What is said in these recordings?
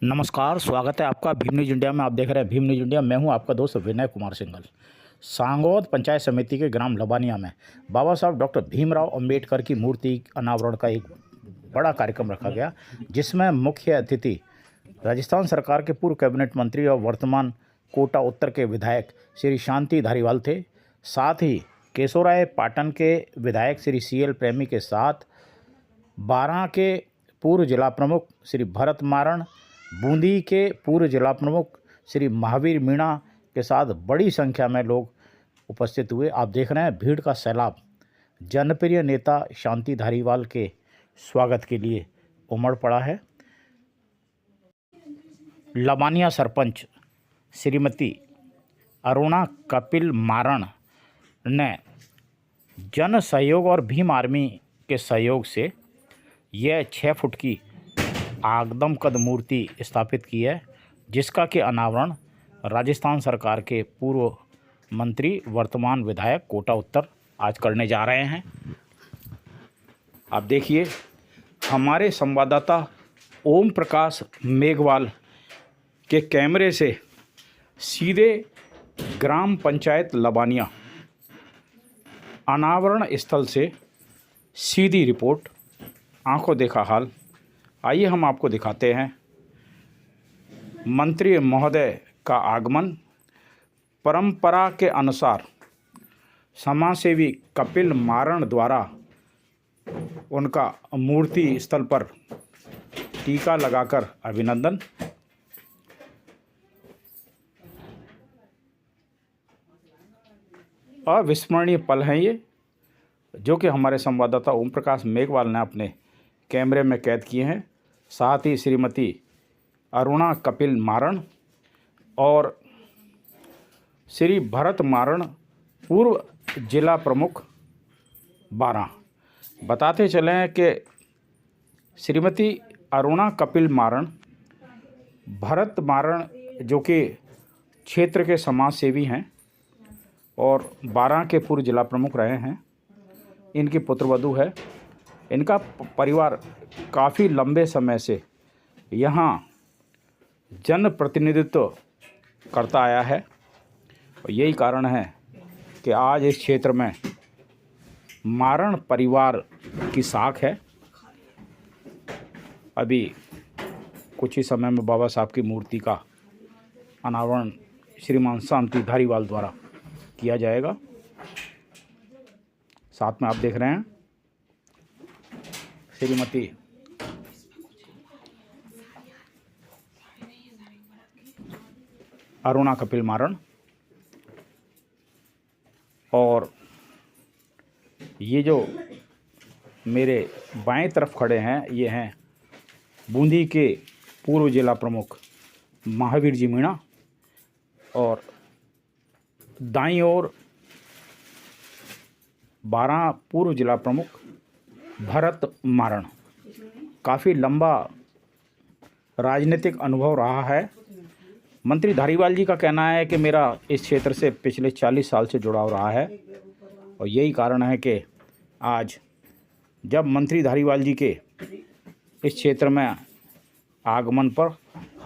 नमस्कार, स्वागत है आपका भीम न्यूज इंडिया में। आप देख रहे हैं भीम न्यूज इंडिया। मैं हूं आपका दोस्त विनय कुमार सिंघल। सांगोद पंचायत समिति के ग्राम लबानिया में बाबा साहब डॉक्टर भीमराव अंबेडकर की मूर्ति अनावरण का एक बड़ा कार्यक्रम रखा गया, जिसमें मुख्य अतिथि राजस्थान सरकार के पूर्व कैबिनेट मंत्री और वर्तमान कोटा उत्तर के विधायक श्री शांति धारीवाल थे। साथ ही केशोराय पाटन के विधायक श्री CL प्रेमी के साथ बारां के पूर्व जिला प्रमुख श्री भरत मारण, बूंदी के पूर्व जिला प्रमुख श्री महावीर मीणा के साथ बड़ी संख्या में लोग उपस्थित हुए। आप देख रहे हैं भीड़ का सैलाब जनप्रिय नेता शांति धारीवाल के स्वागत के लिए उमड़ पड़ा है। लबानिया सरपंच श्रीमती अरुणा कपिल मारण ने जन सहयोग और भीम आर्मी के सहयोग से यह 6 फुट की आगदमकद मूर्ति स्थापित की है, जिसका कि अनावरण राजस्थान सरकार के पूर्व मंत्री वर्तमान विधायक कोटा उत्तर आज करने जा रहे हैं। आप देखिए, हमारे संवाददाता ओम प्रकाश मेघवाल के कैमरे से सीधे ग्राम पंचायत लबानिया अनावरण स्थल से सीधी रिपोर्ट, आंखों देखा हाल। आइए हम आपको दिखाते हैं मंत्री महोदय का आगमन। परंपरा के अनुसार समाजसेवी कपिल मारण द्वारा उनका मूर्ति स्थल पर टीका लगाकर अभिनंदन। अविस्मरणीय पल हैं ये, जो कि हमारे संवाददाता ओम प्रकाश मेघवाल ने अपने कैमरे में कैद किए हैं। साथ ही श्रीमती अरुणा कपिल मारण और श्री भरत मारण पूर्व जिला प्रमुख बारां। बताते चलें कि श्रीमती अरुणा कपिल मारण, भरत मारण जो कि क्षेत्र के समाज सेवी हैं और बारां के पूर्व जिला प्रमुख रहे हैं, इनकी पुत्रवधू है। इनका परिवार काफ़ी लंबे समय से यहाँ जन प्रतिनिधित्व करता आया है और यही कारण है कि आज इस क्षेत्र में मारण परिवार की साख है। अभी कुछ ही समय में बाबा साहब की मूर्ति का अनावरण श्रीमान शांति धारीवाल द्वारा किया जाएगा। साथ में आप देख रहे हैं श्रीमती अरुणा कपिल मारण और ये जो मेरे बाएं तरफ खड़े हैं, ये हैं बूंदी के पूर्व जिला प्रमुख महावीर जी मीणा और दाईं ओर बारां पूर्व जिला प्रमुख भरत मारण। काफ़ी लंबा राजनीतिक अनुभव रहा है। मंत्री धारीवाल जी का कहना है कि मेरा इस क्षेत्र से पिछले 40 साल से जुड़ाव रहा है और यही कारण है कि आज जब मंत्री धारीवाल जी के इस क्षेत्र में आगमन पर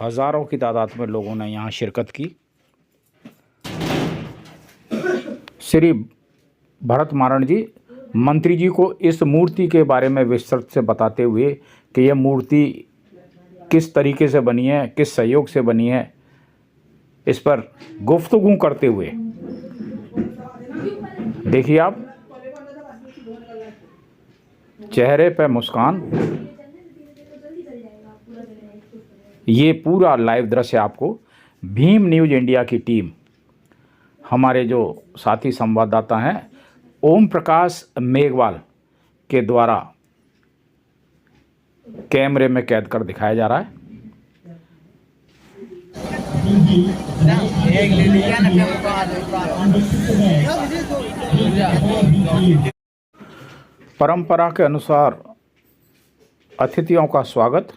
हज़ारों की तादाद में लोगों ने यहाँ शिरकत की। श्री भरत मारण जी मंत्री जी को इस मूर्ति के बारे में विस्तृत से बताते हुए कि यह मूर्ति किस तरीके से बनी है, किस सहयोग से बनी है, इस पर गुफ्तगू करते हुए देखिए आप, चेहरे पे मुस्कान। ये पूरा लाइव दृश्य आपको भीम न्यूज इंडिया की टीम, हमारे जो साथी संवाददाता हैं ओम प्रकाश मेघवाल के द्वारा कैमरे में कैद कर दिखाया जा रहा है। परंपरा के अनुसार अतिथियों का स्वागत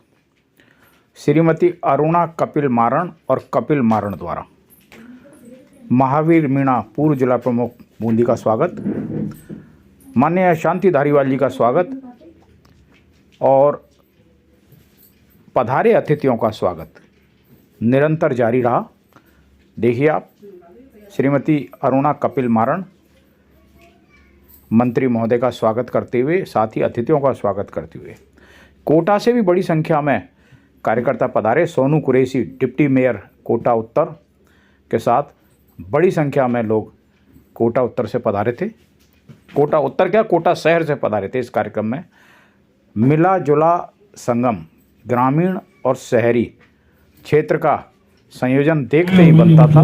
श्रीमती अरुणा कपिल मारण और कपिल मारण द्वारा। महावीर मीणा पूर्व जिला प्रमुख बूंदी का स्वागत, माननीय शांति धारीवाल जी का स्वागत और पधारे अतिथियों का स्वागत। निरंतर जारी रहा। देखिए आप, श्रीमती अरुणा कपिल मारण मंत्री महोदय का स्वागत करते हुए, साथ ही अतिथियों का स्वागत करते हुए। कोटा से भी बड़ी संख्या में कार्यकर्ता पधारे। सोनू कुरैशी डिप्टी मेयर कोटा उत्तर के साथ बड़ी संख्या में लोग कोटा उत्तर से पधारे थे। कोटा उत्तर क्या, कोटा शहर से पधारे थे। इस कार्यक्रम में मिला जुला संगम, ग्रामीण और शहरी क्षेत्र का संयोजन देखते ही बनता था।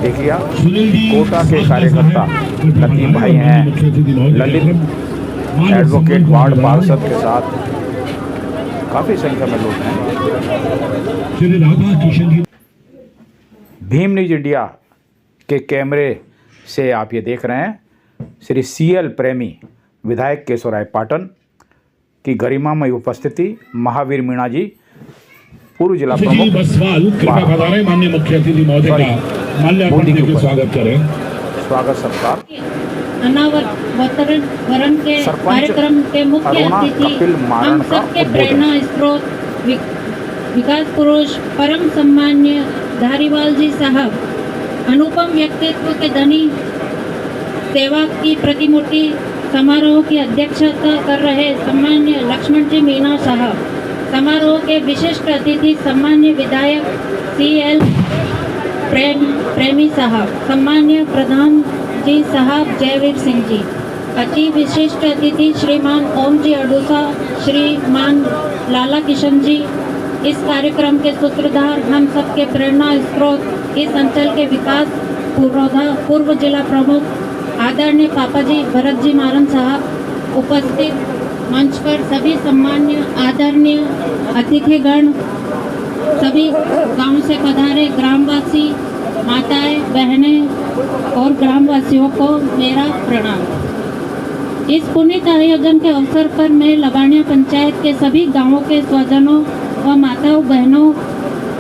देखिए आप, कोटा के कार्यकर्ता लतीफ भाई हैं, ललित एडवोकेट वार्ड पार्षद के साथ काफ़ी संख्या में लोग हैं। भीम न्यूज इंडिया के कैमरे से आप ये देख रहे हैं श्री CL प्रेमी विधायक केशवराय पाटन की गरिमामय उपस्थिति, महावीर मीणा जी पूर्व जिला प्रमुख, माननीय मुख्य अतिथि महोदय का माल्यार्पण करके स्वागत करें। स्वागत सत्कार। अनावरण के कार्यक्रम के मुख्य अतिथि हम सबके प्रेरणा स्रोत विकास पुरुष परम सम्मान्य धारीवाल जी साहब, अनुपम व्यक्तित्व के धनी, सेवा की प्रतिमूर्ति समारोह की अध्यक्षता कर रहे सम्मान्य लक्ष्मण जी मीणा साहब, समारोह के विशिष्ट अतिथि सम्मान्य विधायक CL प्रेमी साहब, सम्मान्य प्रधान जी साहब जयवीर सिंह जी, अति विशिष्ट अतिथि श्रीमान ओम जी अडूसा, श्रीमान लाला किशन जी, इस कार्यक्रम के सूत्रधार हम सबके प्रेरणा स्रोत इस अंचल के विकास पूर्व जिला प्रमुख आदरणीय पापाजी भरत जी मारन साहब, उपस्थित मंच पर सभी सम्मान्य आदरणीय अतिथिगण, सभी गांव से पधारे ग्रामवासी, माताएं, बहनें और ग्रामवासियों को मेरा प्रणाम। इस पुनीत आयोजन के अवसर पर मैं लबानिया पंचायत के सभी गांवों के स्वजनों व माताओं बहनों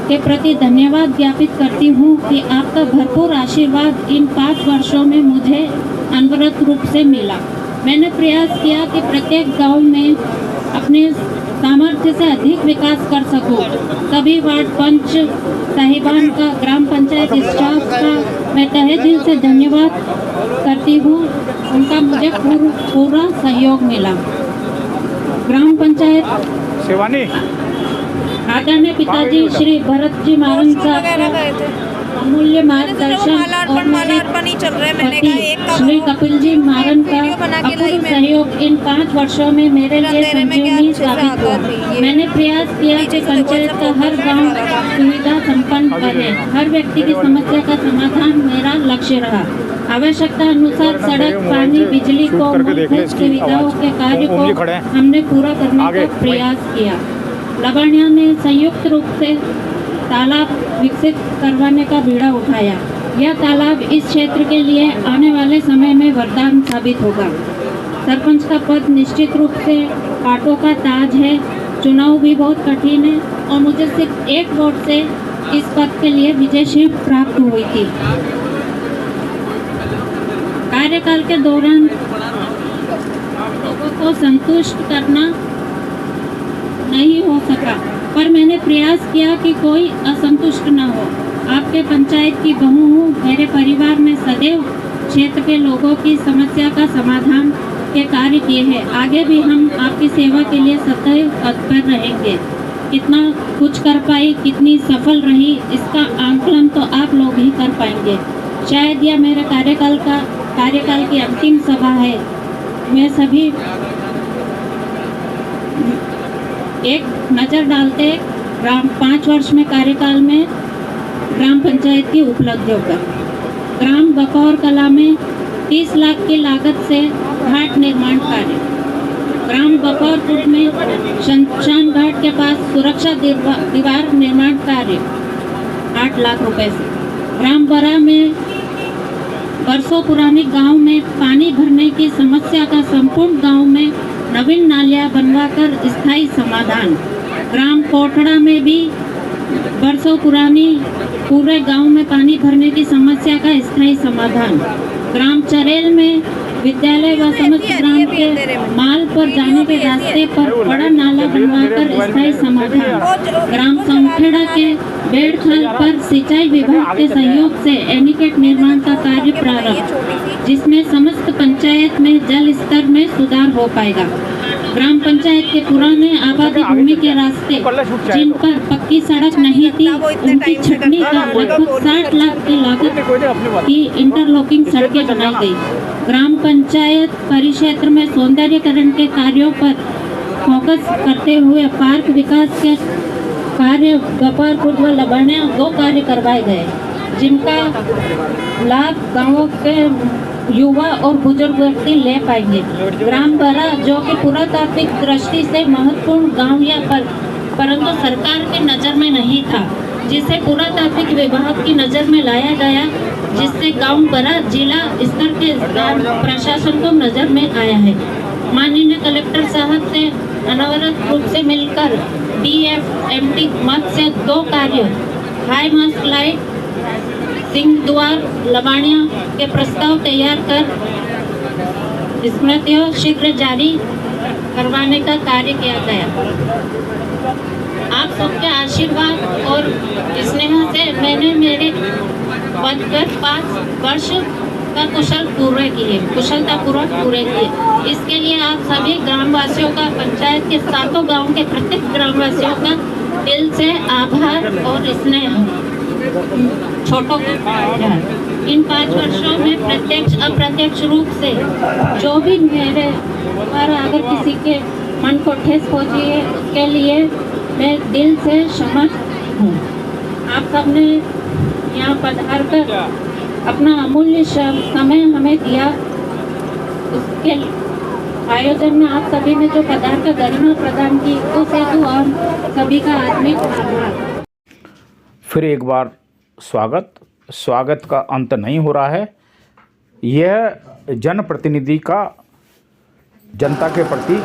के प्रति धन्यवाद ज्ञापित करती हूं कि आपका भरपूर आशीर्वाद इन 5 वर्षों में मुझे अनवरत रूप से मिला। मैंने प्रयास किया कि प्रत्येक गांव में अपने सामर्थ्य से अधिक विकास कर सकूं। सभी वार्ड पंच साहिबान का, ग्राम पंचायत स्टाफ का मैं तहे दिल से धन्यवाद करती हूं। उनका मुझे पूरा सहयोग मिला। ग्राम पंचायत शिवानी आदरणीय पिताजी श्री भरत जी मारन साहब अमूल्य मार्गदर्शन और मेरे पति श्री कपिल जी मारन का अपूर्व सहयोग इन 5 वर्षों में मेरे लिए संजीवनी साबित हुआ। मैंने प्रयास किया कि पंचायत का हर गांव सुविधा संपन्न बने। हर व्यक्ति की समस्या का समाधान मेरा लक्ष्य रहा। आवश्यकता अनुसार सड़क, पानी, बिजली को मूलभूत सुविधाओं के कार्य को हमने पूरा करने का प्रयास किया। लबानिया ने संयुक्त रूप से तालाब विकसित करवाने का बीड़ा उठाया। यह तालाब इस क्षेत्र के लिए आने वाले समय में वरदान साबित होगा। सरपंच का पद निश्चित रूप से पाटों का ताज है। चुनाव भी बहुत कठिन है और मुझे सिर्फ 1 वोट से इस पद के लिए विजय शील्ड प्राप्त हुई थी। कार्यकाल के दौरान लोगों को संतुष्ट करना नहीं हो सका, पर मैंने प्रयास किया कि कोई असंतुष्ट न हो। आपके पंचायत की बहू हूँ। मेरे परिवार में सदैव क्षेत्र के लोगों की समस्या का समाधान के कार्य किए हैं। आगे भी हम आपकी सेवा के लिए सदैव तत्पर रहेंगे। कितना कुछ कर पाई, कितनी सफल रही, इसका आंकलन तो आप लोग ही कर पाएंगे। शायद यह मेरे कार्यकाल की अंतिम सभा है। मैं सभी एक नज़र डालते 5 वर्ष में कार्यकाल में ग्राम पंचायत की उपलब्धियों पर। ग्राम बकौर कला में 30 लाख की लागत से घाट निर्माण कार्य। ग्राम बकौरपुर में शमशान घाट के पास सुरक्षा दीवार निर्माण कार्य 8 लाख रुपए से। ग्राम बरा में बरसों पुरानी गांव में पानी भरने की समस्या का संपूर्ण गांव में नवीन नालियां बनवाकर स्थायी समाधान। ग्राम कोठड़ा में भी बरसों पुरानी पूरे गांव में पानी भरने की समस्या का स्थायी समाधान। ग्राम चरेल में विद्यालय व समस्त ग्राम के माल पर जाने के रास्ते पर बड़ा नाला बनवाकर स्थायी समाधान। ग्राम समखेड़ा के बेड़खाल पर सिंचाई विभाग के सहयोग से एनीकट निर्माण का कार्य प्रारंभ, जिसमें समस्त पंचायत में जल स्तर में सुधार हो पाएगा। ग्राम पंचायत के पुराने आबादी भूमि के रास्ते जिन पर पक्की सड़क नहीं थी, उनकी छटनी का लगभग 60 लाख की लागत की इंटरलॉकिंग सड़कें बनाई गई। ग्राम पंचायत परिक्षेत्र में सौंदर्यीकरण के कार्यों पर फोकस करते हुए पार्क विकास के कार्य गपारपुर व लबानिया 2 कार्य करवाए गए, जिनका लाभ गाँवों के युवा और बुजुर्ग व्यक्ति ले पाएंगे। ग्राम बरा, जो कि पुरातात्विक दृष्टि से महत्वपूर्ण गांव या परंतु सरकार के नज़र में नहीं था, जिसे पुरातात्विक विभाग की नज़र में लाया गया, जिससे गांव बरा जिला स्तर के प्रशासन को नज़र में आया है। माननीय कलेक्टर साहब से अनवरत रूप से मिलकर DFMT मद से 2 कार्य हाई मास्ट लाइट सिंह द्वार लबानिया के प्रस्ताव तैयार कर स्मृतियों शीघ्र जारी करवाने का कार्य किया गया। आप सबके आशीर्वाद और स्नेह से मैंने मेरे पद पर 5 वर्ष का कुशलतापूर्वक पूरे किए। इसके लिए आप सभी ग्रामवासियों का, पंचायत के 7 गाँव के प्रत्येक ग्रामवासियों का दिल से आभार और स्नेह छोटों को। इन 5 वर्षों में प्रत्यक्ष अप्रत्यक्ष रूप से जो भी मेरे द्वारा अगर किसी के मन को ठेस पहुंची है, उसके लिए मैं दिल से क्षमा हूँ। आप सबने यहाँ पधार कर अपना अमूल्य समय हमें दिया, उसके आयोजन में आप सभी ने जो पदार्थ का गरिमा प्रदान की, उस हेतु और सभी का आत्मिक आभार। फिर एक बार स्वागत का अंत नहीं हो रहा है। यह जनप्रतिनिधि का जनता के प्रति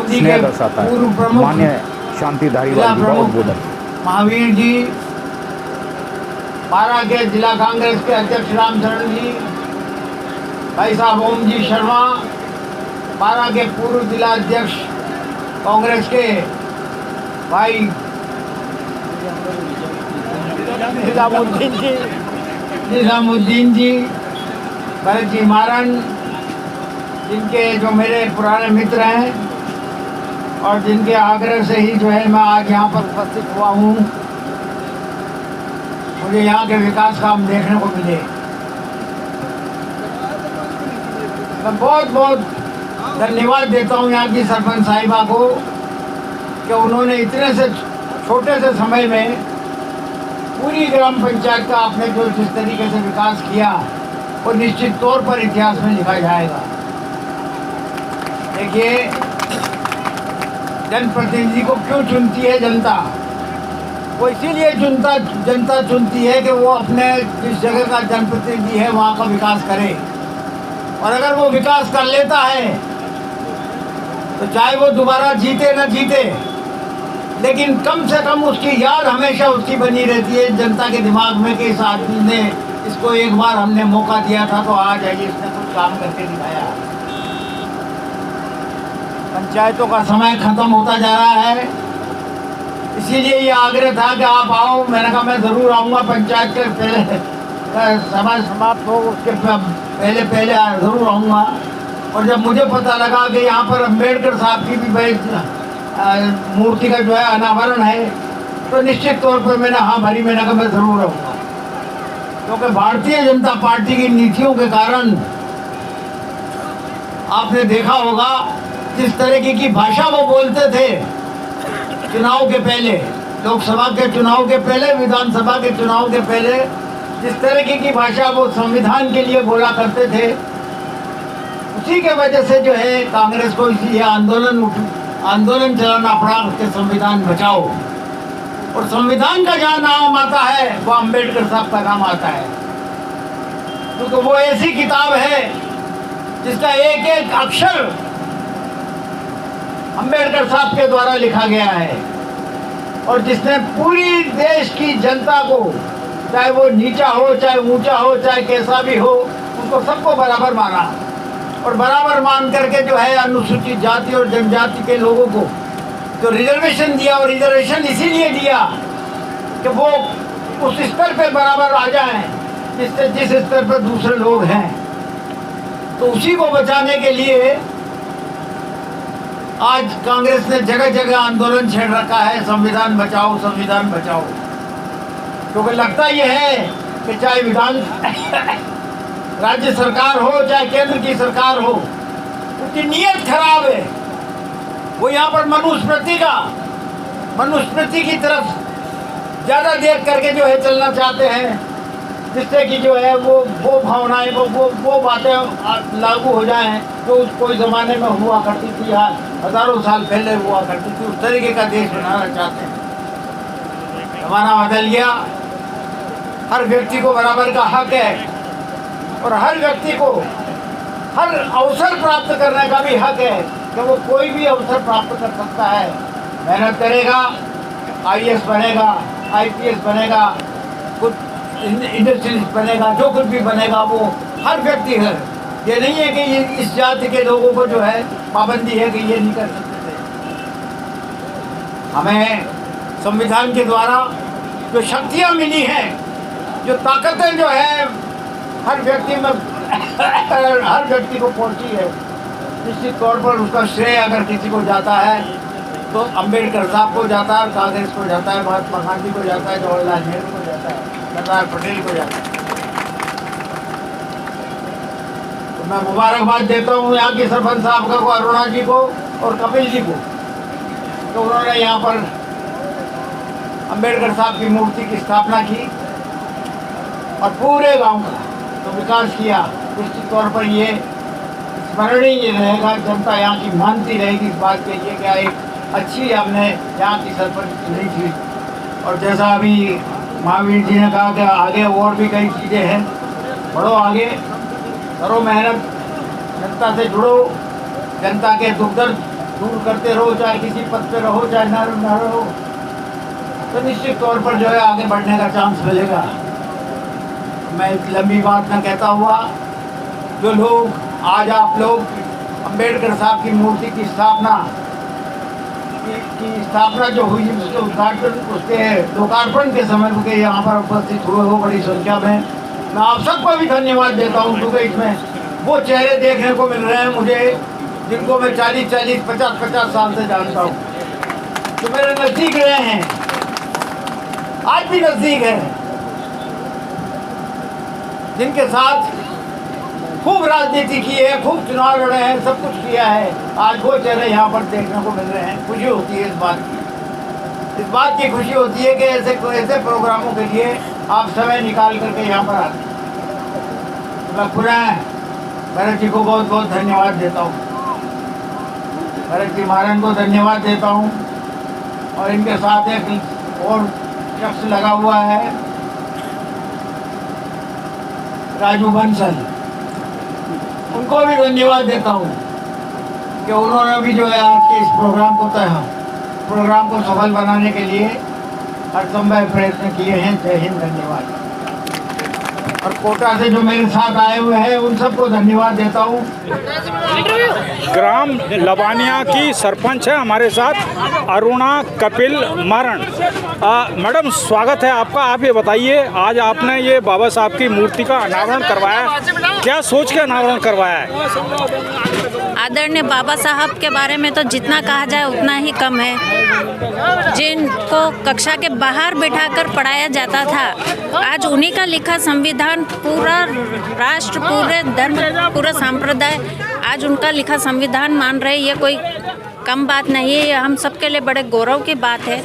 स्नेह दर्शाता है। माननीय शांति धारीवाल जी का उद्बोधन। महावीर जी, पारा के जिला कांग्रेस के अध्यक्ष रामचरण जी, भाई साहब ओम जी शर्मा, पारा के पूर्व जिला अध्यक्ष कांग्रेस के भाई निजामुद्दीन जी, भरत जी मारन, जिनके जो मेरे पुराने मित्र हैं और जिनके आग्रह से ही जो है मैं आज यहाँ पर उपस्थित हुआ हूँ, मुझे यहाँ के विकास काम देखने को मिले। मैं बहुत बहुत धन्यवाद देता हूँ यहाँ की सरपंच साहिबा को कि उन्होंने इतने से छोटे से समय में पूरी ग्राम पंचायत का आपने जो जिस तरीके से विकास किया, वो निश्चित तौर पर इतिहास में लिखा जाएगा। देखिए, जनप्रतिनिधि को क्यों चुनती है जनता? वो इसीलिए जनता चुनती है कि वो अपने जिस जगह का जनप्रतिनिधि है वहाँ का विकास करे, और अगर वो विकास कर लेता है तो चाहे वो दोबारा जीते न जीते, लेकिन कम से कम उसकी याद हमेशा उसकी बनी रहती है जनता के दिमाग में कि इस आदमी ने, इसको एक बार हमने मौका दिया था तो आज है इसने कुछ काम करके दिखाया। पंचायतों का समय खत्म होता जा रहा है, इसीलिए ये आग्रह था कि आप आओ। मैंने कहा मैं ज़रूर आऊँगा, पंचायत के पहले समय समाप्त हो उसके पहले ज़रूर आऊँगा। और जब मुझे पता लगा कि यहाँ पर अम्बेडकर साहब की भी मूर्ति का जो है अनावरण है, तो निश्चित तौर पर मैंने हाँ भरी, मैंने कहा मैं ज़रूर रहूँगा, क्योंकि भारतीय जनता पार्टी की नीतियों के कारण आपने देखा होगा जिस तरीके की भाषा वो बोलते थे चुनाव के पहले, लोकसभा के चुनाव के पहले, विधानसभा के चुनाव के पहले, जिस तरीके की भाषा वो संविधान के लिए बोला करते थे, उसी के वजह से जो है कांग्रेस को इसी आंदोलन चलाना पड़ा कि संविधान बचाओ। और संविधान का जहाँ नाम आता है वो अम्बेडकर साहब का नाम आता है, क्योंकि वो ऐसी किताब है जिसका एक एक अक्षर अम्बेडकर साहब के द्वारा लिखा गया है, और जिसने पूरी देश की जनता को, चाहे वो नीचा हो, चाहे ऊंचा हो, चाहे कैसा भी हो, उनको सबको बराबर माना। और बराबर मान करके जो है अनुसूचित जाति और जनजाति के लोगों को जो रिजर्वेशन दिया, और रिजर्वेशन इसीलिए दिया कि वो उस स्तर पे बराबर आ जाएं जिस स्तर पर दूसरे लोग हैं। तो उसी को बचाने के लिए आज कांग्रेस ने जगह जगह आंदोलन छेड़ रखा है, संविधान बचाओ, संविधान बचाओ। क्योंकि लगता यह है कि चाहे विधान राज्य सरकार हो चाहे केंद्र की सरकार हो, उसकी नीयत खराब है। वो यहाँ पर मनुस्मृति की तरफ ज़्यादा देख करके जो है चलना चाहते हैं, जिससे कि जो है वो भावनाएं वो बातें लागू हो जाएं जो कोई ज़माने में हुआ करती थी, हज़ारों साल पहले हुआ करती थी। उस तरीके का देश बनाना चाहते हैं। ज़माना बदल गया, हर व्यक्ति को बराबर का हक है और हर व्यक्ति को हर अवसर प्राप्त करने का भी हक है कि वो कोई भी अवसर प्राप्त कर सकता है। मेहनत करेगा, IAS बनेगा, IPS बनेगा, कुछ इंडस्ट्रियलिस्ट बनेगा, जो कुछ भी बनेगा वो हर व्यक्ति है। ये नहीं है कि ये इस जाति के लोगों को जो है पाबंदी है कि ये नहीं कर सकते थे। हमें संविधान के द्वारा जो शक्तियाँ मिली हैं, जो ताकतें जो है हर व्यक्ति में हर व्यक्ति को पहुँची है, निश्चित तौर पर उसका श्रेय अगर किसी को जाता है तो अम्बेडकर साहब को जाता है, कांग्रेस को जाता है, महात्मा गांधी को जाता है, जवाहरलाल नेहरू को जाता है, सरदार पटेल को जाता है। तो मैं मुबारकबाद देता हूँ यहाँ के सरपंच साहब को, अरुणा जी को और कपिल जी को, तो उन्होंने यहाँ पर अम्बेडकर साहब की मूर्ति की स्थापना की और पूरे गांव का तो विकास किया। निश्चित तौर पर ये स्मरणीय रहेगा, जनता यहाँ की मानती रहेगी इस बात के लिए क्या एक अच्छी हमने यहाँ की सरपंच चुनी थी। और जैसा अभी महावीर जी ने कहा कि आगे और भी कई चीज़ें हैं, बढ़ो आगे, करो मेहनत, जनता से जुड़ो, जनता के दुख दर्द दूर करते रहो, चाहे किसी पद पे रहो चाहे ना रहो, तो निश्चित तौर पर जो है आगे बढ़ने का चांस मिलेगा। मैं इस लंबी बात न कहता हुआ, जो लोग आज आप लोग अम्बेडकर साहब की मूर्ति की स्थापना जो हुई, उसके उद्घाटन, उसके लोकार्पण के समय के यहाँ पर उपस्थित हुए हो बड़ी संख्या में, मैं आप सबको भी धन्यवाद देता हूँ। क्योंकि इसमें वो चेहरे देखने को मिल रहे हैं मुझे जिनको मैं 40-40, 50-50 साल से जानता हूँ, जो मेरे नज़दीक रहे हैं, आज भी नज़दीक है, जिनके साथ खूब राजनीति की है, खूब चुनाव लड़े हैं, सब कुछ किया है। आज वो चेहरे यहाँ पर देखने को मिल रहे हैं। खुशी होती है इस बात की खुशी होती है कि ऐसे प्रोग्रामों के लिए आप समय निकाल करके यहाँ पर आते हैं। मैं पुनः भरत जी को बहुत बहुत धन्यवाद देता हूँ, भरत जी महाराज को धन्यवाद देता हूँ। और इनके साथ एक और शख्स लगा हुआ है, राजू बंसल, उनको भी धन्यवाद देता हूँ कि उन्होंने भी जो है आज के इस प्रोग्राम को सफल बनाने के लिए हर संभव प्रयत्न किए हैं। जय हिंद, धन्यवाद। और कोटा से जो मेरे साथ आए हुए हैं उन सबको धन्यवाद देता हूँ। ग्राम लबानिया की सरपंच है हमारे साथ अरुणा कपिल मारण। मैडम स्वागत है आपका। आप ये बताइए, आज आपने ये बाबा साहब की मूर्ति का अनावरण करवाया, क्या सोच के अनावरण करवाया है? आदरणीय बाबा साहब के बारे में तो जितना कहा जाए उतना ही कम है। जिनको कक्षा के बाहर बिठाकर पढ़ाया जाता था, आज उन्हीं का लिखा संविधान पूरा राष्ट्र, पूरे धर्म, पूरा संप्रदाय आज उनका लिखा संविधान मान रहे, ये कोई कम बात नहीं है, ये हम सबके लिए बड़े गौरव की बात है।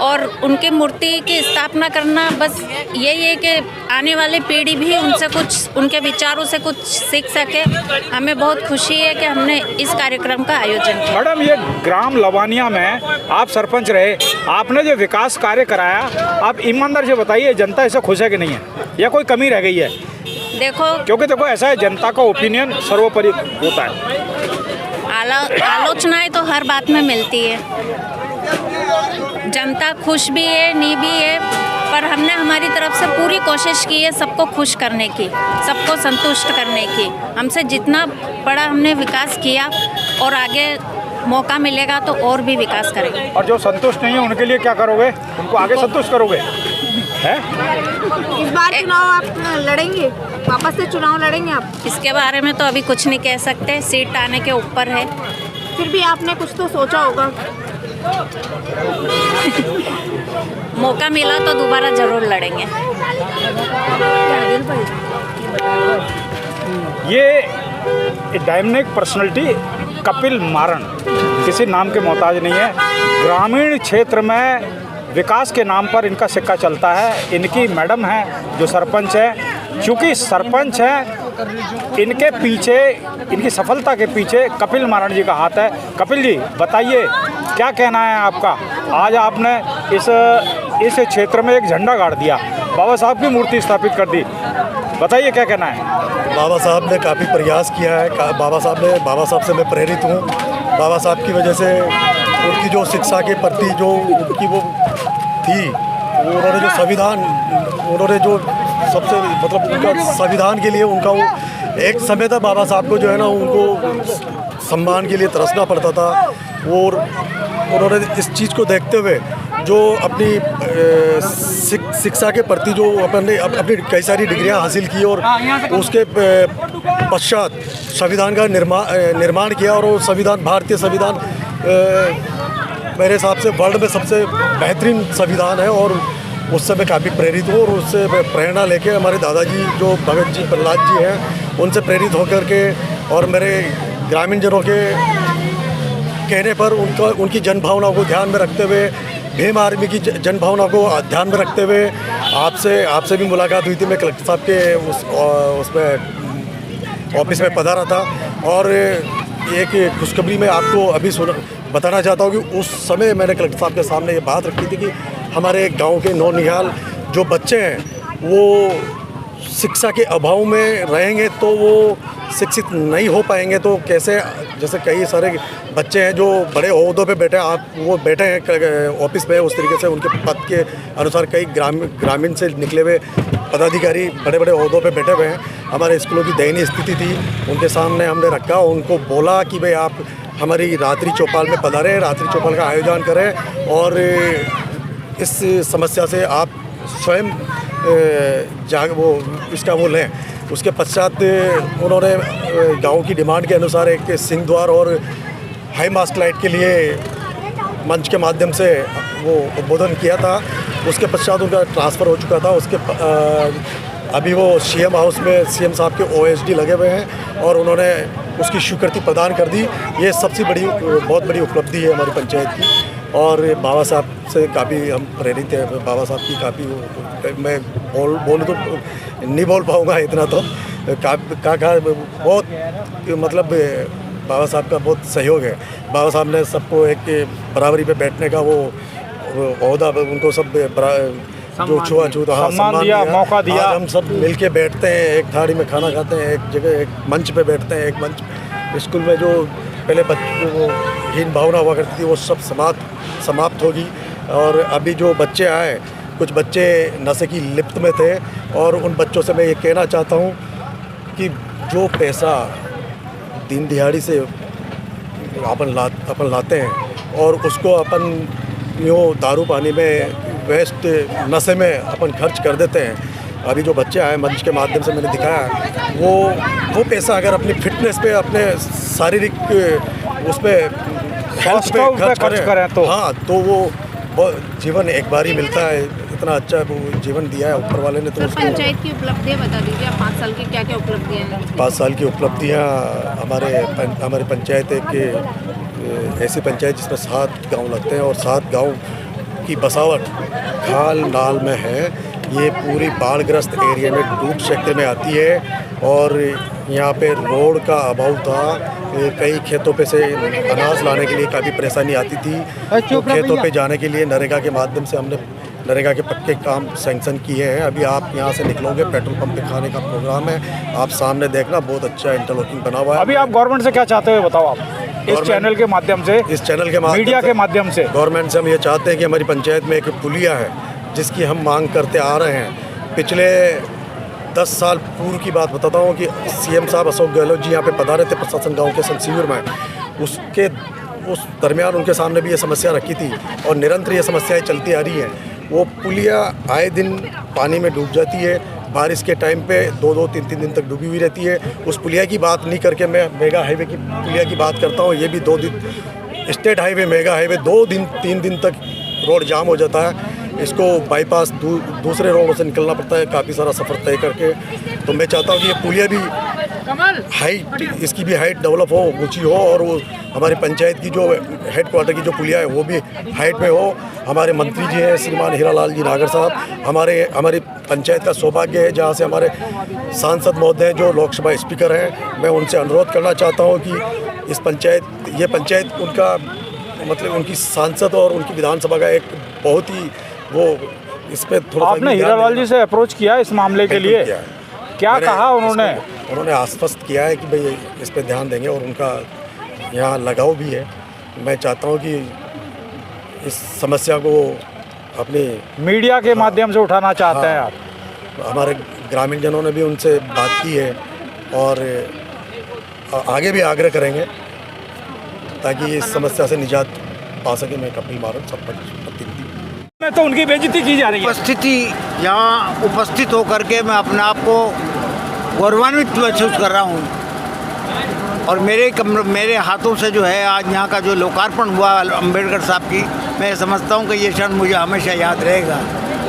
और उनकी मूर्ति की स्थापना करना बस यही है कि आने वाली पीढ़ी भी उनसे कुछ, उनके विचारों से कुछ सीख सके। हमें बहुत खुशी है कि हमने इस कार्यक्रम का आयोजन किया। मैडम, ये ग्राम लबानिया में आप सरपंच रहे, आपने जो विकास कार्य कराया, आप ईमानदार से बताइए, जनता इससे खुश है कि नहीं है, या कोई कमी रह गई है? क्योंकि देखो ऐसा है, जनता का ओपिनियन सर्वोपरि होता है। आलोचनाएं तो हर बात में मिलती है, जनता खुश भी है, नहीं भी है, पर हमने हमारी तरफ से पूरी कोशिश की है सबको खुश करने की, सबको संतुष्ट करने की। हमसे जितना बड़ा हमने विकास किया और आगे मौका मिलेगा तो और भी विकास करेंगे। और जो संतुष्ट नहीं है उनके लिए क्या करोगे? उनको आगे संतुष्ट करोगे? है इस बार चुनाव आप लड़ेंगे, वापस से चुनाव लड़ेंगे आप? इसके बारे में तो अभी कुछ नहीं कह सकते, सीट आने के ऊपर है। फिर भी आपने कुछ तो सोचा होगा। मौका मिला तो दोबारा जरूर लड़ेंगे। ये डायनामिक पर्सनालिटी कपिल मारन किसी नाम के मोहताज नहीं है। ग्रामीण क्षेत्र में विकास के नाम पर इनका सिक्का चलता है। इनकी मैडम है जो सरपंच है, चूँकि सरपंच है इनके पीछे, इनकी सफलता के पीछे कपिल मारन जी का हाथ है। कपिल जी बताइए क्या कहना है आपका? आज आपने इस क्षेत्र में एक झंडा गाड़ दिया, बाबा साहब की मूर्ति स्थापित कर दी, बताइए क्या कहना है? बाबा साहब ने काफ़ी प्रयास किया है। बाबा साहब से मैं प्रेरित हूँ। बाबा साहब की वजह से उनकी जो शिक्षा के प्रति जो उनकी वो थी, उन्होंने जो संविधान, उन्होंने जो सबसे मतलब उनका संविधान के लिए उनका वो एक समय था, बाबा साहब को जो है ना उनको सम्मान के लिए तरसना पड़ता था। और उन्होंने इस चीज़ को देखते हुए जो अपनी शिक्षा के प्रति जो अपनी कई सारी डिग्रियां हासिल की और उसके पश्चात संविधान का निर्माण किया। और वो संविधान, भारतीय संविधान मेरे हिसाब से वर्ल्ड में सबसे बेहतरीन संविधान है। और उससे मैं काफ़ी प्रेरित हूँ और उससे प्रेरणा लेके हमारे दादाजी जो भगत जी प्रहलाद जी हैं उनसे प्रेरित होकर के और मेरे ग्रामीण जनों के कहने पर उनकी जनभावनाओं को ध्यान में रखते हुए, भीम आर्मी की जनभावना को ध्यान में रखते हुए आपसे भी मुलाकात हुई थी। मैं कलेक्टर साहब के उसमें ऑफिस में पधारा था। और एक खुशखबरी मैं आपको अभी बताना चाहता हूँ कि उस समय मैंने कलेक्टर साहब के सामने ये बात रखी थी कि हमारे गांव के नौनिहाल जो बच्चे हैं वो शिक्षा के अभाव में रहेंगे तो वो शिक्षित नहीं हो पाएंगे। तो कैसे, जैसे कई सारे बच्चे हैं जो बड़े ओहदों पे बैठे, वो बैठे हैं ऑफिस में, उस तरीके से उनके पद के अनुसार कई ग्रामीण से निकले हुए पदाधिकारी बड़े बड़े ओहदों पे बैठे हुए हैं। हमारे स्कूलों की दयनीय स्थिति थी, उनके सामने हमने रखा, उनको बोला कि भाई आप हमारी रात्रि चौपाल में पधारें, रात्रि चौपाल का आयोजन करें और इस समस्या से आप स्वयं वो लें। उसके पश्चात उन्होंने गांव की डिमांड के अनुसार एक सिंह द्वार और हाई मास्ट लाइट के लिए मंच के माध्यम से वो उद्बोधन किया था। उसके पश्चात उनका ट्रांसफ़र हो चुका था। अभी वो सीएम हाउस में सीएम साहब के OSD लगे हुए हैं और उन्होंने उसकी स्वीकृति प्रदान कर दी। ये सबसे बहुत बड़ी उपलब्धि है हमारी पंचायत की। और बाबा साहब से काफ़ी हम प्रेरित हैं। बाबा साहब की काफ़ी मैं बोलूँ तो नहीं बोल पाऊँगा इतना, तो बहुत मतलब बाबा साहब का बहुत सहयोग है। बाबा साहब ने सबको एक बराबरी पे बैठने का वो ओहदा, उनको सब जो छुआछूत सम्मान दिया, मौका दिया। आज हम सब मिलके बैठते हैं, एक थाली में खाना खाते हैं, एक जगह एक मंच पे बैठते हैं। एक मंच स्कूल में जो पहले बच्चों को हीन भावना हुआ करती थी वो सब समाप्त होगी। और अभी जो बच्चे आए, कुछ बच्चे नशे की लिप्त में थे और उन बच्चों से मैं ये कहना चाहता हूँ कि जो पैसा दिन दिहाड़ी से अपन लाते हैं और उसको अपन यूँ दारू पानी में वेस्ट नशे में अपन खर्च कर देते हैं। अभी जो बच्चे आए मंच के माध्यम से मैंने दिखाया, वो पैसा अगर अपनी फिटनेस पे, अपने शारीरिक उस पर हेल्थ पे खर्च करें तो हाँ, तो वो जीवन एक बार ही मिलता है। इतना अच्छा वो जीवन दिया है ऊपर वाले ने। तो उसको पंचायत की उपलब्धियाँ बता दीजिए, 5 साल की क्या क्या उपलब्धियाँ हैं? 5 साल की उपलब्धियाँ, हमारे पंचायत एक ऐसी पंचायत जिसमें 7 गाँव लगते हैं और 7 गाँव की बसावट खाल नाल में है। ये पूरी बाढ़ग्रस्त एरिया में डूब क्षेत्र में आती है और यहाँ पे रोड का अभाव था। कई खेतों पे से अनाज लाने के लिए काफ़ी परेशानी आती थी। तो खेतों पे जाने के लिए नरेगा के माध्यम से हमने नरेगा के पक्के काम सैंक्शन किए हैं। अभी आप यहाँ से निकलोगे, पेट्रोल पंप पे खाने का प्रोग्राम है, आप सामने देखना, बहुत अच्छा इंटरलॉकिंग बना हुआ है। अभी आप गवर्नमेंट से क्या चाहते हो बताओ आप? इस चैनल के माध्यम से मीडिया के माध्यम से गवर्नमेंट से हम ये चाहते हैं कि हमारी पंचायत में एक पुलिया है जिसकी हम मांग करते आ रहे हैं। पिछले 10 साल पूर्व की बात बताता हूँ कि सीएम साहब अशोक गहलोत जी यहाँ पे पधारे थे प्रशासन गांव के संसीवर में। उस दरमियान उनके सामने भी ये समस्या रखी थी और निरंतर ये समस्याएं चलती आ रही हैं। वो पुलिया आए दिन पानी में डूब जाती है, बारिश के टाइम पे 2-2, 3-3 दिन तक डूबी हुई रहती है। उस पुलिया की बात नहीं करके मैं मेगा हाईवे की पुलिया की बात करता हूँ। ये भी 2 दिन, स्टेट हाईवे मेगा हाईवे 2 दिन 3 दिन तक रोड जाम हो जाता है। इसको बाईपास दूसरे रोड से निकलना पड़ता है, काफ़ी सारा सफ़र तय करके। तो मैं चाहता हूँ कि ये पुलिया भी हाइट, इसकी भी हाइट डेवलप हो, ऊंची हो, और वो हमारी पंचायत की जो हेडक्वार्टर की जो पुलिया है वो भी हाइट में हो। हमारे मंत्री जी हैं श्रीमान हीरालाल जी नागर साहब, हमारी पंचायत का सौभाग्य है जहाँ से हमारे सांसद महोदय जो लोकसभा स्पीकर हैं। मैं उनसे अनुरोध करना चाहता हूँ कि ये पंचायत उनका मतलब उनकी सांसद और उनकी विधानसभा का एक बहुत ही वो इस पर थोड़ा आपने हीरालाल जी से अप्रोच किया इस मामले के लिए? क्या कहा उन्होंने आश्वस्त किया है कि भाई इस पर ध्यान देंगे और उनका यहाँ लगाव भी है। मैं चाहता हूँ कि इस समस्या को अपनी मीडिया के माध्यम से उठाना चाहते हैं आप? हमारे ग्रामीण जनों ने भी उनसे बात की है और आगे भी आग्रह करेंगे ताकि इस समस्या से निजात पा सके। मैं कपिल मारन सब प्रतिनिधि में तो उनकी बेइज्जती की जा रही है। उपस्थिति यहाँ उपस्थित होकर के मैं अपने आप को गौरवान्वित महसूस कर रहा हूँ और मेरे हाथों से जो है आज यहाँ का जो लोकार्पण हुआ अंबेडकर साहब की, मैं समझता हूँ कि ये क्षण मुझे हमेशा याद रहेगा।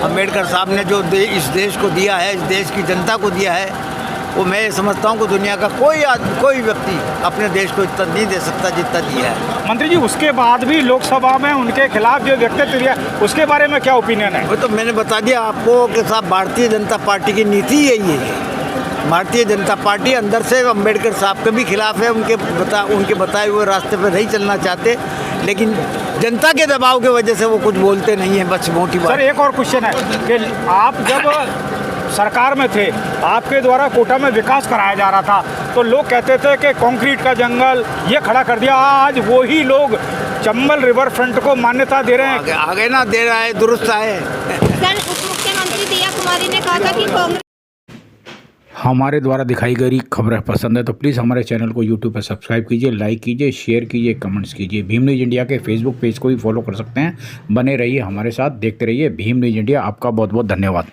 अंबेडकर साहब ने जो इस देश को दिया है, इस देश की जनता को दिया है, वो मैं समझता हूँ कि दुनिया का कोई व्यक्ति अपने देश को इतना नहीं दे सकता जितना दिया है। मंत्री जी, उसके बाद भी लोकसभा में उनके खिलाफ जो वक्तव्य दिया उसके बारे में क्या ओपिनियन है? वो तो मैंने बता दिया आपको कि साहब भारतीय जनता पार्टी की नीति यही है। भारतीय जनता पार्टी अंदर से अंबेडकर साहब के भी खिलाफ है, उनके बताए हुए रास्ते पर नहीं चलना चाहते, लेकिन जनता के दबाव की वजह से वो कुछ बोलते नहीं है, बस मोटी बात। सर, एक और क्वेश्चन है कि आप जब सरकार में थे, आपके द्वारा कोटा में विकास कराया जा रहा था तो लोग कहते थे कि कंक्रीट का जंगल ये खड़ा कर दिया। आज वही लोग चंबल रिवर फ्रंट को मान्यता दे रहे हैं। आगे ना दे रहा है, दुरुस्त है। सर, उप मुख्यमंत्री दिया कुमारी ने कहा था कि कांग्रेस हमारे द्वारा दिखाई गई खबरें पसंद है तो प्लीज़ हमारे चैनल को यूट्यूब पर सब्सक्राइब कीजिए, लाइक कीजिए, शेयर कीजिए, कमेंट्स कीजिए। भीम न्यूज़ इंडिया के फेसबुक पेज को भी फॉलो कर सकते हैं। बने रहिए हमारे साथ, देखते रहिए भीम न्यूज़ इंडिया। आपका बहुत बहुत धन्यवाद।